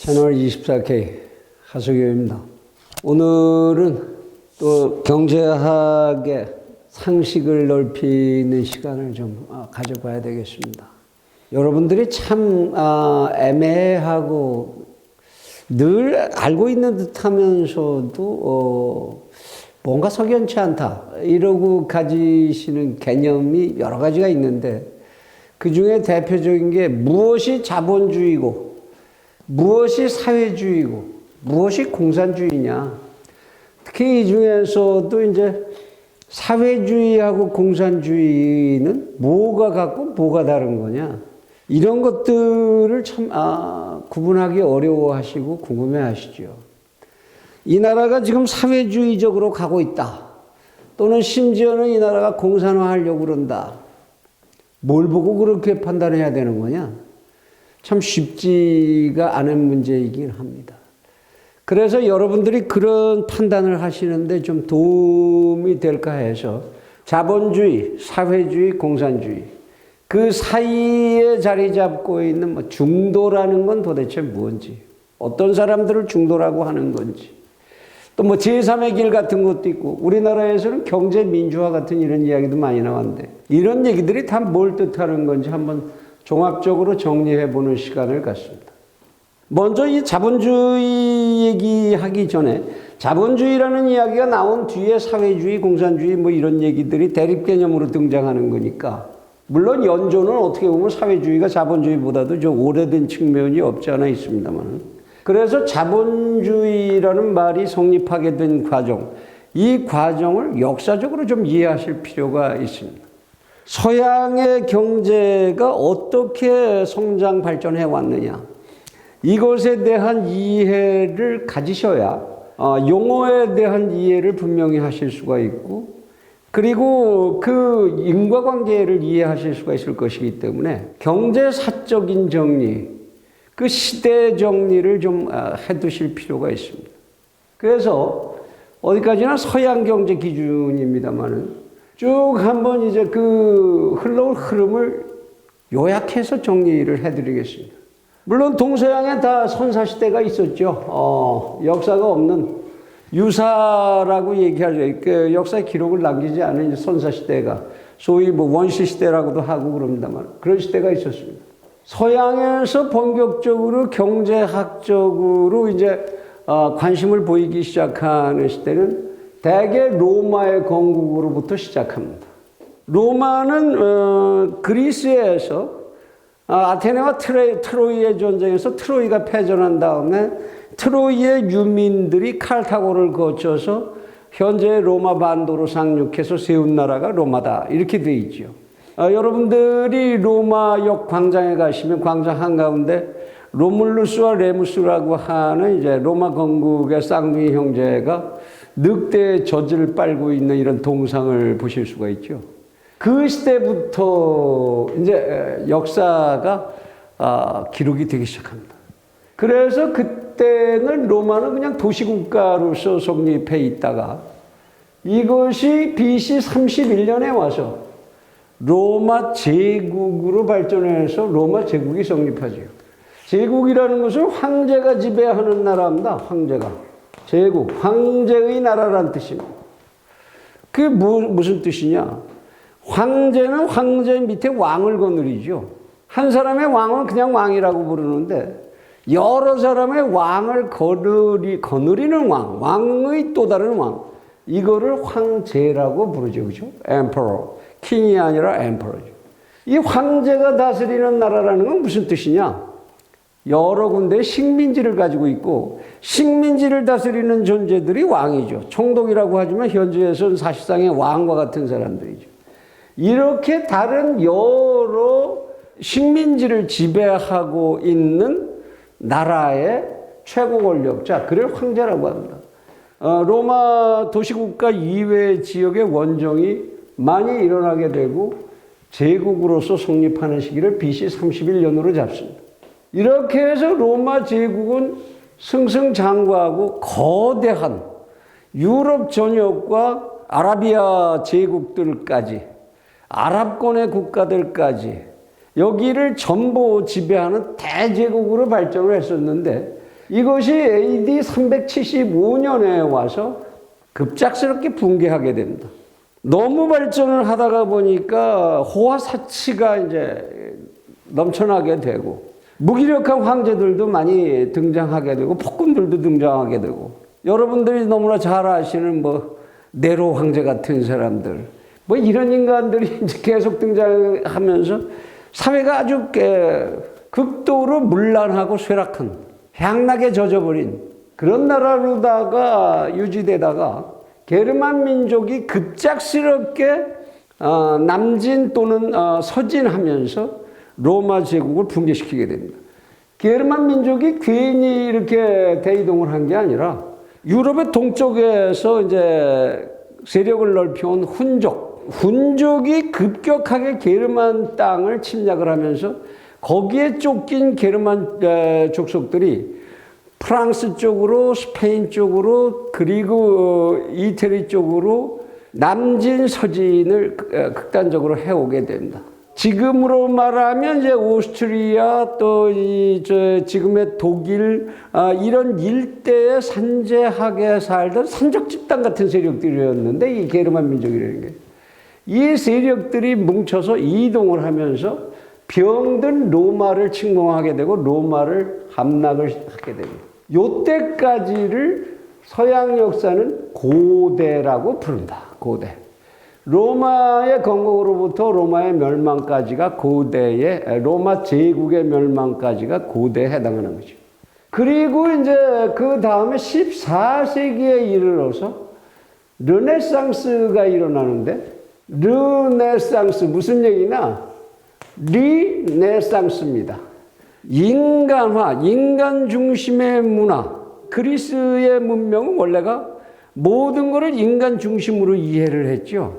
채널 24K 하수교입니다. 오늘은 또 경제학의 상식을 넓히는 시간을 좀 가져봐야 되겠습니다. 여러분들이 참 애매하고 늘 알고 있는 듯 하면서도 뭔가 석연치 않다 이러고 가지시는 개념이 여러 가지가 있는데, 그 중에 대표적인 게 무엇이 자본주의고 무엇이 사회주의고 무엇이 공산주의냐. 특히 이 중에서도 이제 사회주의하고 공산주의는 뭐가 같고 뭐가 다른 거냐, 이런 것들을 참 구분하기 어려워하시고 궁금해하시죠. 이 나라가 지금 사회주의적으로 가고 있다, 또는 심지어는 이 나라가 공산화하려고 그런다, 뭘 보고 그렇게 판단해야 되는 거냐? 참 쉽지가 않은 문제이긴 합니다. 그래서 여러분들이 그런 판단을 하시는데 좀 도움이 될까 해서 자본주의, 사회주의, 공산주의, 그 사이에 자리 잡고 있는 중도라는 건 도대체 뭔지, 어떤 사람들을 중도라고 하는 건지, 또 제3의 길 같은 것도 있고, 우리나라에서는 경제민주화 같은 이런 이야기도 많이 나왔는데, 이런 얘기들이 다 뭘 뜻하는 건지 한번 종합적으로 정리해보는 시간을 갖습니다. 먼저 이 자본주의 얘기하기 전에, 자본주의라는 이야기가 나온 뒤에 사회주의, 공산주의 이런 얘기들이 대립개념으로 등장하는 거니까, 물론 연조는 어떻게 보면 사회주의가 자본주의보다도 좀 오래된 측면이 없지 않아 있습니다만, 그래서 자본주의라는 말이 성립하게 된 과정, 이 과정을 역사적으로 좀 이해하실 필요가 있습니다. 서양의 경제가 어떻게 성장 발전해 왔느냐, 이것에 대한 이해를 가지셔야 용어에 대한 이해를 분명히 하실 수가 있고, 그리고 그 인과관계를 이해하실 수가 있을 것이기 때문에 경제사적인 정리, 그 시대 정리를 좀 해두실 필요가 있습니다. 그래서 어디까지나 서양 경제 기준입니다만은 쭉 한번 이제 그 흘러올 흐름을 요약해서 정리를 해드리겠습니다. 물론 동서양에 다 선사시대가 있었죠. 역사가 없는 유사라고 얘기하죠. 그 역사의 기록을 남기지 않은 선사시대가 소위 원시시대라고도 하고 그럽니다만, 그런 시대가 있었습니다. 서양에서 본격적으로 경제학적으로 이제 관심을 보이기 시작하는 시대는 대개 로마의 건국으로부터 시작합니다. 로마는 그리스에서 아테네와 트로이의 전쟁에서 트로이가 패전한 다음에 트로이의 유민들이 칼타고를 거쳐서 현재 로마 반도로 상륙해서 세운 나라가 로마다, 이렇게 돼 있죠. 여러분들이 로마역 광장에 가시면 광장 한가운데 로물루스와 레무스라고 하는 이제 로마 건국의 쌍둥이 형제가 늑대의 젖을 빨고 있는 이런 동상을 보실 수가 있죠. 그 시대부터 이제 역사가 기록이 되기 시작합니다. 그래서 그때는 로마는 그냥 도시국가로서 성립해 있다가 이것이 BC 31년에 와서 로마 제국으로 발전해서 로마 제국이 성립하죠. 제국이라는 것은 황제가 지배하는 나라입니다. 황제가. 제국, 황제의 나라란 뜻입니다. 그게 무슨 뜻이냐? 황제는 황제 밑에 왕을 거느리죠. 한 사람의 왕은 그냥 왕이라고 부르는데, 여러 사람의 왕을 거느리는 왕, 왕의 또 다른 왕, 이거를 황제라고 부르죠. 그죠? emperor. 킹이 아니라 emperor죠. 이 황제가 다스리는 나라라는 건 무슨 뜻이냐? 여러 군데의 식민지를 가지고 있고, 식민지를 다스리는 존재들이 왕이죠. 총독이라고 하지만 현지에서는 사실상의 왕과 같은 사람들이죠. 이렇게 다른 여러 식민지를 지배하고 있는 나라의 최고 권력자, 그를 황제라고 합니다. 로마 도시국가 이외 지역의 원정이 많이 일어나게 되고 제국으로서 성립하는 시기를 BC 31년으로 잡습니다. 이렇게 해서 로마 제국은 승승장구하고 거대한 유럽 전역과 아라비아 제국들까지, 아랍권의 국가들까지 여기를 전부 지배하는 대제국으로 발전을 했었는데, 이것이 AD 375년에 와서 급작스럽게 붕괴하게 됩니다. 너무 발전을 하다가 보니까 호화사치가 이제 넘쳐나게 되고 무기력한 황제들도 많이 등장하게 되고 폭군들도 등장하게 되고 여러분들이 너무나 잘 아시는 뭐 네로 황제 같은 사람들 뭐 이런 인간들이 이제 계속 등장하면서 사회가 아주 극도로 문란하고 쇠락한 향락에 젖어버린 그런 나라로다가 유지되다가 게르만 민족이 급작스럽게 남진 또는 서진하면서 로마 제국을 붕괴시키게 됩니다. 게르만 민족이 괜히 이렇게 대이동을 한 게 아니라 유럽의 동쪽에서 이제 세력을 넓혀온 훈족이 급격하게 게르만 땅을 침략을 하면서 거기에 쫓긴 게르만 족속들이 프랑스 쪽으로 스페인 쪽으로 그리고 이태리 쪽으로 남진 서진을 극단적으로 해오게 됩니다. 지금으로 말하면 이제 오스트리아 또 지금의 독일 이런 일대에 산재하게 살던 산적 집단 같은 세력들이었는데 이 게르만 민족이라는 게 이 세력들이 뭉쳐서 이동을 하면서 병든 로마를 침공하게 되고 로마를 함락을 하게 됩니다. 요때까지를 서양 역사는 고대라고 부른다. 고대. 로마의 건국으로부터 로마의 멸망까지가 고대의 로마 제국의 멸망까지가 고대에 해당하는 거죠. 그리고 이제 그 다음에 14세기에 이르러서 르네상스가 일어나는데 르네상스 무슨 얘기나 리네상스입니다. 인간화, 인간 중심의 문화. 그리스의 문명은 원래가 모든 것을 인간 중심으로 이해를 했죠.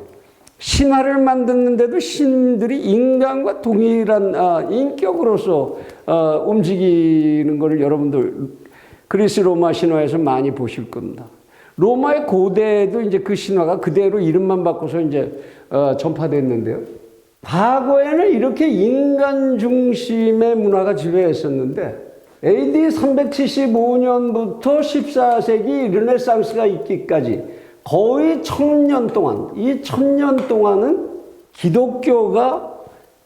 신화를 만드는데도 신들이 인간과 동일한 인격으로서 움직이는 것을 여러분들 그리스 로마 신화에서 많이 보실 겁니다. 로마의 고대에도 이제 그 신화가 그대로 이름만 바꿔서 이제 전파됐는데요. 과거에는 이렇게 인간 중심의 문화가 지배했었는데 AD 375년부터 14세기 르네상스가 있기까지 거의 1000년 동안, 이 1000년 동안은 기독교가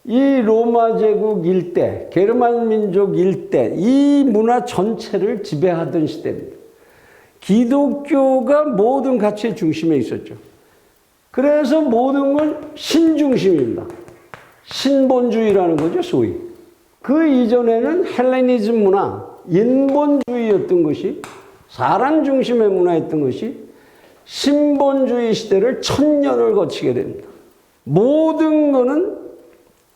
이 로마 제국 일대, 게르만 민족 일대, 이 문화 전체를 지배하던 시대입니다. 기독교가 모든 가치의 중심에 있었죠. 그래서 모든 건 신중심입니다. 신본주의라는 거죠, 소위. 그 이전에는 헬레니즘 문화, 인본주의였던 것이, 사람 중심의 문화였던 것이 신본주의 시대를 1000년을 거치게 됩니다. 모든 거는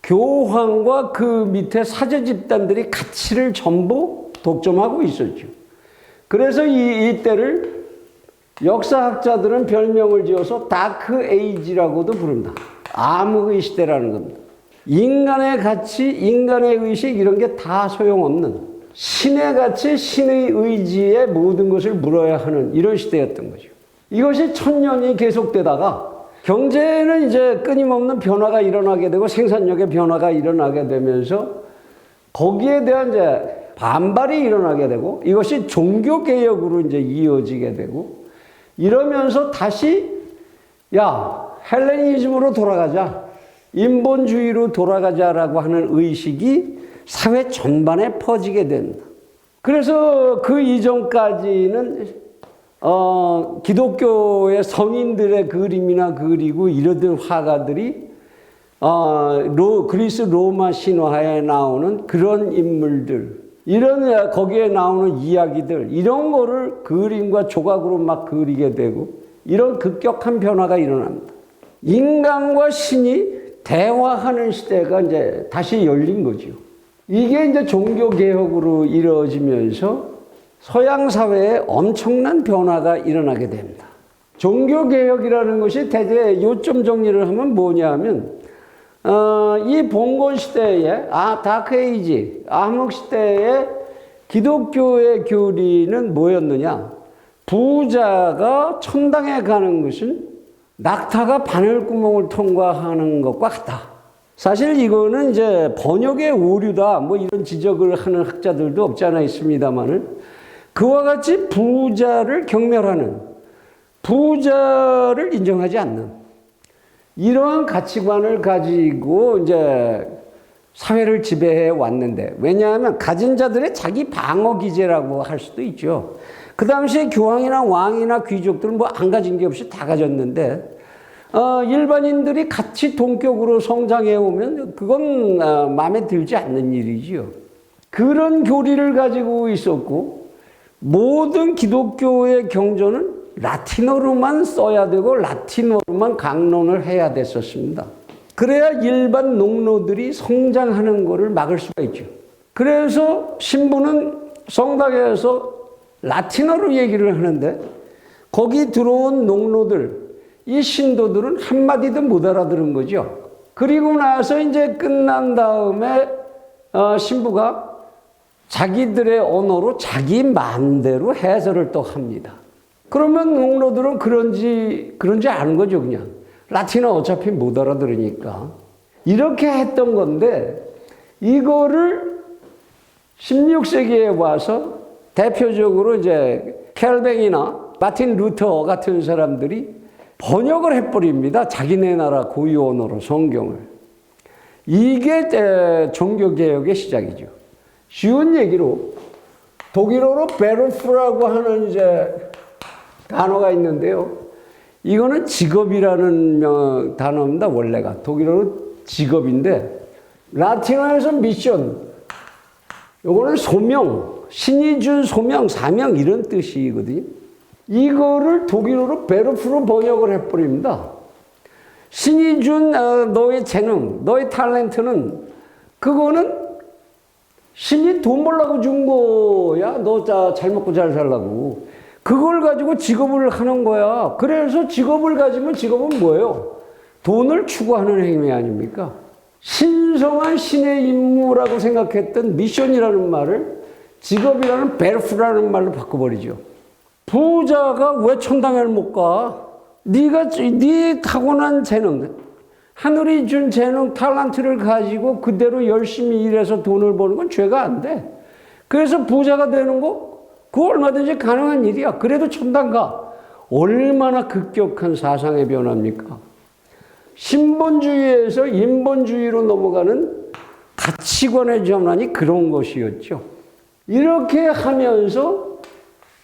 교황과 그 밑에 사제 집단들이 가치를 전부 독점하고 있었죠. 그래서 이때를 역사학자들은 별명을 지어서 다크 에이지라고도 부른다. 암흑의 시대라는 겁니다. 인간의 가치, 인간의 의식 이런 게 다 소용없는 신의 가치, 신의 의지에 모든 것을 물어야 하는 이런 시대였던 거죠. 이것이 1000년이 계속되다가 경제에는 이제 끊임없는 변화가 일어나게 되고 생산력의 변화가 일어나게 되면서 거기에 대한 이제 반발이 일어나게 되고 이것이 종교개혁으로 이제 이어지게 되고 이러면서 다시 헬레니즘으로 돌아가자. 인본주의로 돌아가자라고 하는 의식이 사회 전반에 퍼지게 됩니다. 그래서 그 이전까지는 기독교의 성인들의 그림이나 그리고 이러던 화가들이 그리스 로마 신화에 나오는 그런 인물들, 이런 거기에 나오는 이야기들, 이런 거를 그림과 조각으로 막 그리게 되고 이런 급격한 변화가 일어납니다. 인간과 신이 대화하는 시대가 이제 다시 열린 거죠. 이게 이제 종교개혁으로 이루어지면서 서양 사회에 엄청난 변화가 일어나게 됩니다. 종교개혁이라는 것이 대개 요점 정리를 하면 뭐냐 하면, 이 봉건 시대에, 다크에이지, 암흑 시대에 기독교의 교리는 뭐였느냐? 부자가 천당에 가는 것은 낙타가 바늘구멍을 통과하는 것과 같다. 사실 이거는 이제 번역의 오류다, 뭐 이런 지적을 하는 학자들도 없지 않아 있습니다만은, 그와 같이 부자를 경멸하는, 부자를 인정하지 않는 이러한 가치관을 가지고 이제 사회를 지배해 왔는데, 왜냐하면 가진 자들의 자기 방어 기제라고 할 수도 있죠. 그 당시에 교황이나 왕이나 귀족들은 뭐 안 가진 게 없이 다 가졌는데, 일반인들이 같이 동격으로 성장해 오면 그건 마음에 들지 않는 일이지요. 그런 교리를 가지고 있었고, 모든 기독교의 경전은 라틴어로만 써야 되고 라틴어로만 강론을 해야 됐었습니다. 그래야 일반 농노들이 성장하는 것을 막을 수가 있죠. 그래서 신부는 성당에서 라틴어로 얘기를 하는데, 거기 들어온 농노들, 이 신도들은 한마디도 못 알아들은 거죠. 그리고 나서 이제 끝난 다음에 신부가 자기들의 언어로 자기 마음대로 해설을 또 합니다. 그러면 농노들은 그런지 아는 거죠, 그냥. 라틴어 어차피 못 알아들으니까. 이렇게 했던 건데, 이거를 16세기에 와서 대표적으로 이제 켈뱅이나 마틴 루터 같은 사람들이 번역을 해버립니다. 자기네 나라 고유 언어로 성경을. 이게 종교개혁의 시작이죠. 쉬운 얘기로 독일어로 베르프라고 하는 이제 단어가 있는데요. 이거는 직업이라는 단어입니다. 원래가 독일어로 직업인데, 라틴어에서 미션, 요거는 소명, 신이 준 소명, 사명 이런 뜻이거든요. 이거를 독일어로 베르프로 번역을 해버립니다. 신이 준 너의 재능, 너의 탤런트는, 그거는 신이 돈 벌라고 준 거야. 너 잘 먹고 잘 살라고. 그걸 가지고 직업을 하는 거야. 그래서 직업을 가지면 직업은 뭐예요? 돈을 추구하는 행위 아닙니까? 신성한 신의 임무라고 생각했던 미션이라는 말을 직업이라는 베르프라는 말로 바꿔버리죠. 부자가 왜 천당을 못 가? 네 타고난 재능, 하늘이 준 재능, 탤런트를 가지고 그대로 열심히 일해서 돈을 버는 건 죄가 안 돼. 그래서 부자가 되는 거, 그거 얼마든지 가능한 일이야. 그래도 천당 가. 얼마나 급격한 사상의 변화입니까? 신본주의에서 인본주의로 넘어가는 가치관의 전환이 그런 것이었죠. 이렇게 하면서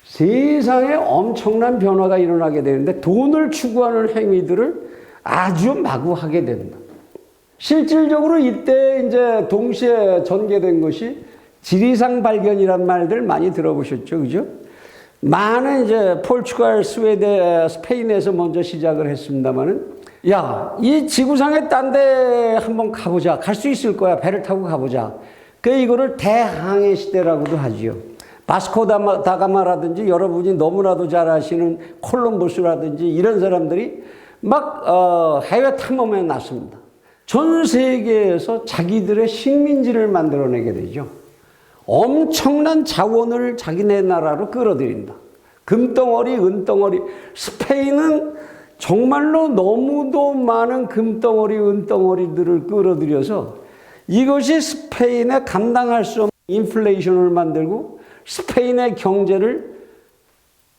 세상에 엄청난 변화가 일어나게 되는데, 돈을 추구하는 행위들을 아주 마구 하게 된다. 실질적으로 이때 이제 동시에 전개된 것이 지리산 발견이란 말들 많이 들어보셨죠, 그죠? 많은 이제 포르투갈, 스웨덴, 스페인에서 먼저 시작을 했습니다만은, 야, 이 지구상의 딴 데 한번 가보자. 갈 수 있을 거야. 배를 타고 가보자. 그래서 이거를 대항해 시대라고도 하지요. 바스코 다가마라든지 여러분이 너무나도 잘 아시는 콜럼버스라든지 이런 사람들이 막 해외 탐험에 났습니다. 전 세계에서 자기들의 식민지를 만들어내게 되죠. 엄청난 자원을 자기네 나라로 끌어들인다. 금덩어리, 은덩어리. 스페인은 정말로 너무도 많은 금덩어리, 은덩어리들을 끌어들여서 이것이 스페인에 감당할 수 없는 인플레이션을 만들고 스페인의 경제를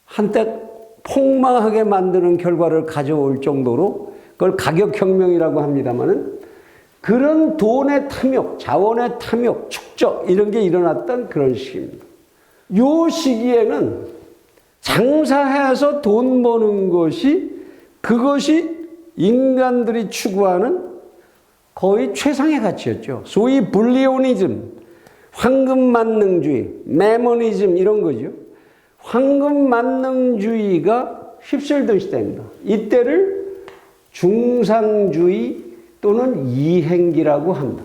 한때 폭망하게 만드는 결과를 가져올 정도로, 그걸 가격혁명이라고 합니다마는, 그런 돈의 탐욕, 자원의 탐욕, 축적 이런 게 일어났던 그런 시기입니다. 이 시기에는 장사해서 돈 버는 그것이 인간들이 추구하는 거의 최상의 가치였죠. 소위 불리오니즘, 황금만능주의, 메모니즘 이런 거죠. 황금만능주의가 휩쓸던 시대입니다. 이때를 중상주의 또는 이행기라고 합니다.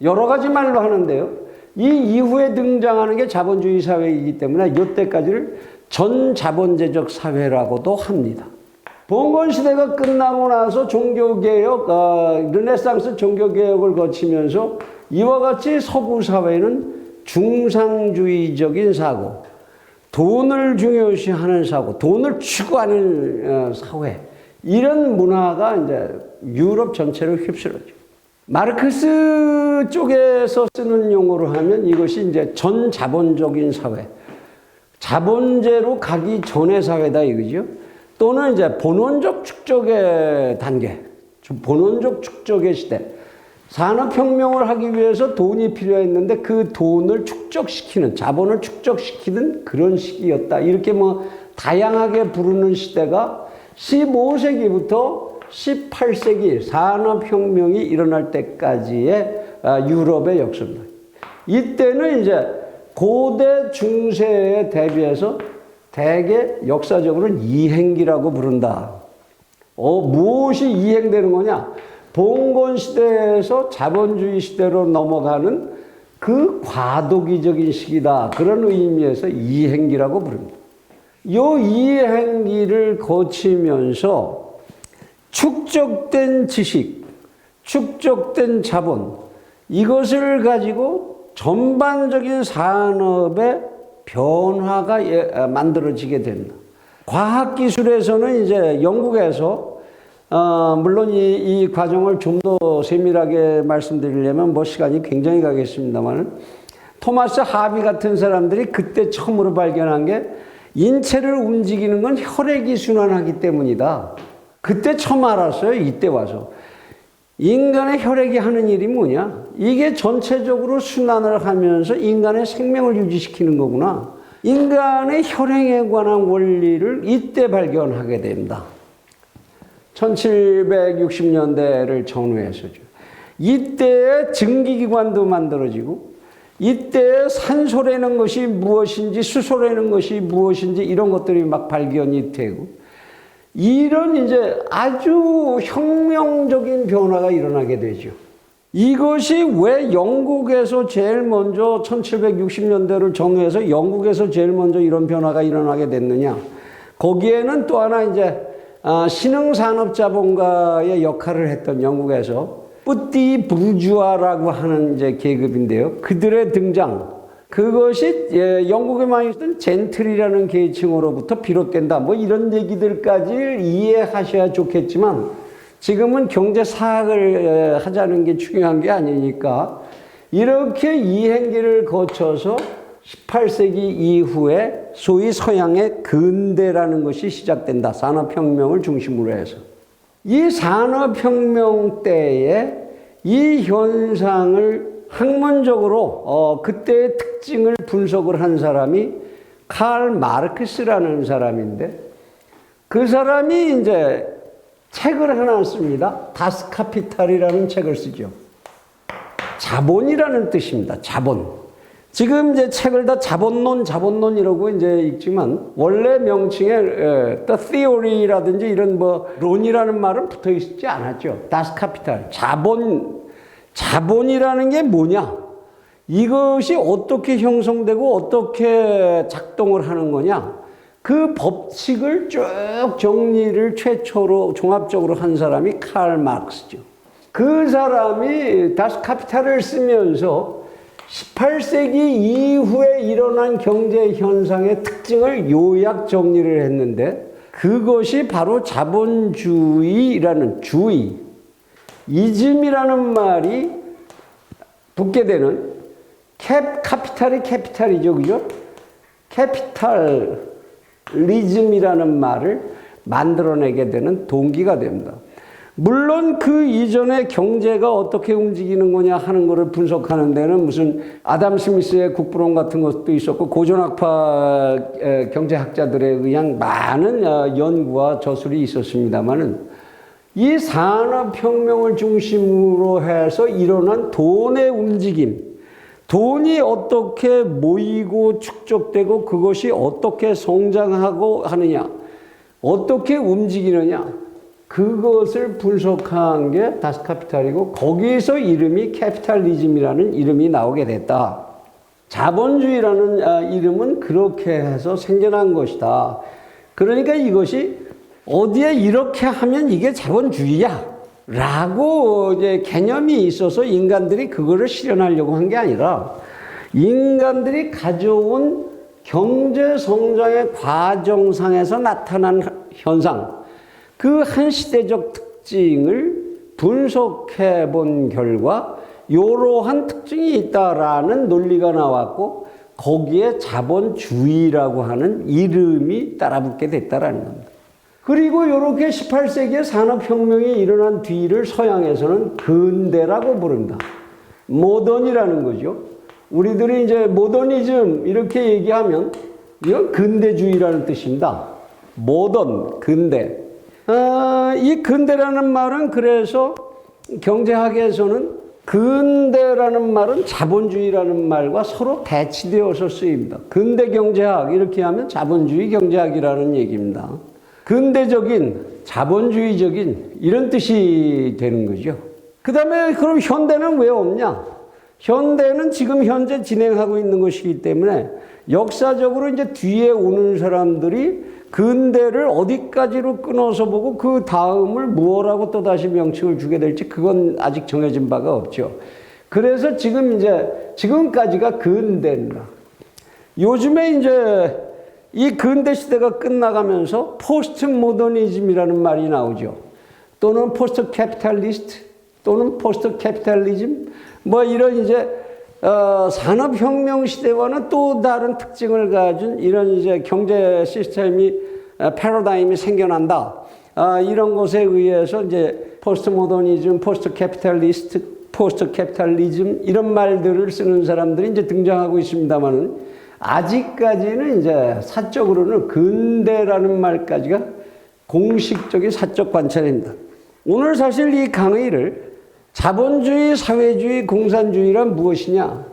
여러 가지 말로 하는데요. 이 이후에 등장하는 게 자본주의 사회이기 때문에 이때까지를 전자본제적 사회라고도 합니다. 봉건시대가 끝나고 나서 종교개혁, 르네상스 종교개혁을 거치면서 이와 같이 서구 사회는 중상주의적인 사고, 돈을 중요시하는 사고, 돈을 추구하는 사회, 이런 문화가 이제 유럽 전체를 휩쓸었죠. 마르크스 쪽에서 쓰는 용어로 하면 이것이 이제 전자본적인 사회, 자본제로 가기 전의 사회다 이거죠. 또는 이제 본원적 축적의 단계, 본원적 축적의 시대. 산업혁명을 하기 위해서 돈이 필요했는데 그 돈을 축적시키는, 자본을 축적시키는 그런 시기였다. 이렇게 뭐 다양하게 부르는 시대가 15세기부터 18세기 산업혁명이 일어날 때까지의 유럽의 역사입니다. 이때는 이제 고대 중세에 대비해서 대개 역사적으로는 이행기라고 부른다. 무엇이 이행되는 거냐? 봉건 시대에서 자본주의 시대로 넘어가는 그 과도기적인 시기다. 그런 의미에서 이행기라고 부릅니다. 이 이행기를 거치면서 축적된 지식, 축적된 자본, 이것을 가지고 전반적인 산업의 변화가 만들어지게 됩니다. 과학기술에서는 이제 영국에서 물론 이 과정을 좀 더 세밀하게 말씀드리려면 뭐 시간이 굉장히 가겠습니다만, 토마스 하비 같은 사람들이 그때 처음으로 발견한 게 인체를 움직이는 건 혈액이 순환하기 때문이다. 그때 처음 알았어요. 이때 와서. 인간의 혈액이 하는 일이 뭐냐? 이게 전체적으로 순환을 하면서 인간의 생명을 유지시키는 거구나. 인간의 혈행에 관한 원리를 이때 발견하게 됩니다. 1760년대를 전후해서죠. 이때에 증기기관도 만들어지고, 이때에 산소라는 것이 무엇인지, 수소라는 것이 무엇인지 이런 것들이 막 발견이 되고, 이런 이제 아주 혁명적인 변화가 일어나게 되죠. 이것이 왜 영국에서 제일 먼저 1760년대를 정해서 영국에서 제일 먼저 이런 변화가 일어나게 됐느냐? 거기에는 또 하나 이제 신흥산업자본가의 역할을 했던 영국에서 뿌띠 부르주아라고 하는 이제 계급인데요. 그들의 등장, 그것이 영국에 많이 있던 젠틀이라는 계층으로부터 비롯된다. 뭐 이런 얘기들까지 이해하셔야 좋겠지만 지금은 경제사학을 하자는 게 중요한 게 아니니까 이렇게 이행기를 거쳐서 18세기 이후에 소위 서양의 근대라는 것이 시작된다. 산업혁명을 중심으로 해서. 이 산업혁명 때에 이 현상을 학문적으로 그때의 특징을 분석을 한 사람이 칼 마르크스라는 사람인데, 그 사람이 이제 책을 하나 씁니다. 다스 카피탈이라는 책을 쓰죠. 자본이라는 뜻입니다. 자본. 지금 이제 책을 다 자본론 이러고 이제 읽지만 원래 명칭에 the theory라든지 이런 뭐 론이라는 말은 붙어 있지 않았죠. 다스 카피탈. 자본이라는 게 뭐냐? 이것이 어떻게 형성되고 어떻게 작동을 하는 거냐? 그 법칙을 쭉 정리를 최초로 종합적으로 한 사람이 칼 마르크스죠. 그 사람이 다스 카피탈을 쓰면서 18세기 이후에 일어난 경제 현상의 특징을 요약 정리를 했는데, 그것이 바로 자본주의라는 주의, 이즘이라는 말이 붙게 되는 카피탈이 캐피탈이죠. 그죠? 캐피탈리즘이라는 말을 만들어내게 되는 동기가 됩니다. 물론 그 이전에 경제가 어떻게 움직이는 거냐 하는 것을 분석하는 데는 무슨 아담 스미스의 국부론 같은 것도 있었고 고전학파 경제학자들에 의한 많은 연구와 저술이 있었습니다만은, 이 산업혁명을 중심으로 해서 일어난 돈의 움직임, 돈이 어떻게 모이고 축적되고 그것이 어떻게 성장하고 하느냐, 어떻게 움직이느냐, 그것을 분석한 게 다스카피탈이고, 거기서 이름이 캐피탈리즘이라는 이름이 나오게 됐다. 자본주의라는 이름은 그렇게 해서 생겨난 것이다. 그러니까 이것이 어디에 이렇게 하면 이게 자본주의야 라고 이제 개념이 있어서 인간들이 그거를 실현하려고 한 게 아니라, 인간들이 가져온 경제 성장의 과정상에서 나타난 현상, 그 한 시대적 특징을 분석해 본 결과 이러한 특징이 있다라는 논리가 나왔고, 거기에 자본주의라고 하는 이름이 따라붙게 됐다라는 겁니다. 그리고 이렇게 18세기에 산업혁명이 일어난 뒤를 서양에서는 근대라고 부른다. 모던이라는 거죠. 우리들이 이제 모더니즘 이렇게 얘기하면 이건 근대주의라는 뜻입니다. 모던, 근대. 이 근대라는 말은 그래서 경제학에서는 근대라는 말은 자본주의라는 말과 서로 대치되어서 쓰입니다. 근대 경제학 이렇게 하면 자본주의 경제학이라는 얘기입니다. 근대적인, 자본주의적인 이런 뜻이 되는 거죠. 그 다음에 그럼 현대는 왜 없냐? 현대는 지금 현재 진행하고 있는 것이기 때문에 역사적으로 이제 뒤에 오는 사람들이 근대를 어디까지로 끊어서 보고 그 다음을 무엇라고 또다시 명칭을 주게 될지 그건 아직 정해진 바가 없죠. 그래서 지금까지가 근대입니다. 요즘에 이제 이 근대 시대가 끝나가면서 포스트 모더니즘이라는 말이 나오죠. 또는 포스트 캐피탈리스트 또는 포스트 캐피탈리즘 뭐 이런 이제 산업혁명 시대와는 또 다른 특징을 가진 이런 이제 경제 시스템이 패러다임이 생겨난다. 이런 것에 의해서 이제 포스트 모더니즘, 포스트 캐피탈리스트, 포스트 캐피탈리즘 이런 말들을 쓰는 사람들이 이제 등장하고 있습니다만은 아직까지는 이제 사적으로는 근대라는 말까지가 공식적인 사적 관찰입니다. 오늘 사실 이 강의를 자본주의, 사회주의, 공산주의란 무엇이냐?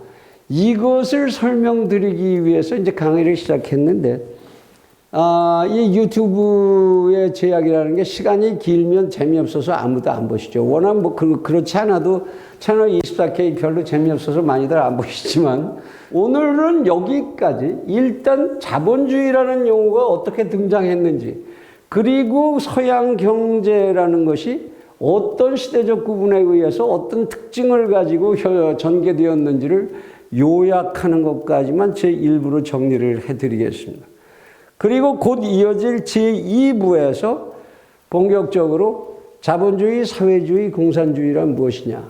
이것을 설명드리기 위해서 이제 강의를 시작했는데, 이 유튜브의 제약이라는 게 시간이 길면 재미없어서 아무도 안 보시죠. 워낙 뭐 그렇지 않아도 채널 24K 별로 재미없어서 많이들 안 보시지만, 오늘은 여기까지 일단 자본주의라는 용어가 어떻게 등장했는지, 그리고 서양 경제라는 것이 어떤 시대적 구분에 의해서 어떤 특징을 가지고 전개되었는지를 요약하는 것까지만 제 일부로 정리를 해드리겠습니다. 그리고 곧 이어질 제2부에서 본격적으로 자본주의, 사회주의, 공산주의란 무엇이냐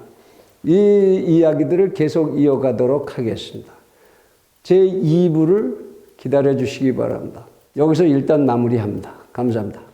이 이야기들을 계속 이어가도록 하겠습니다. 제2부를 기다려 주시기 바랍니다. 여기서 일단 마무리합니다. 감사합니다.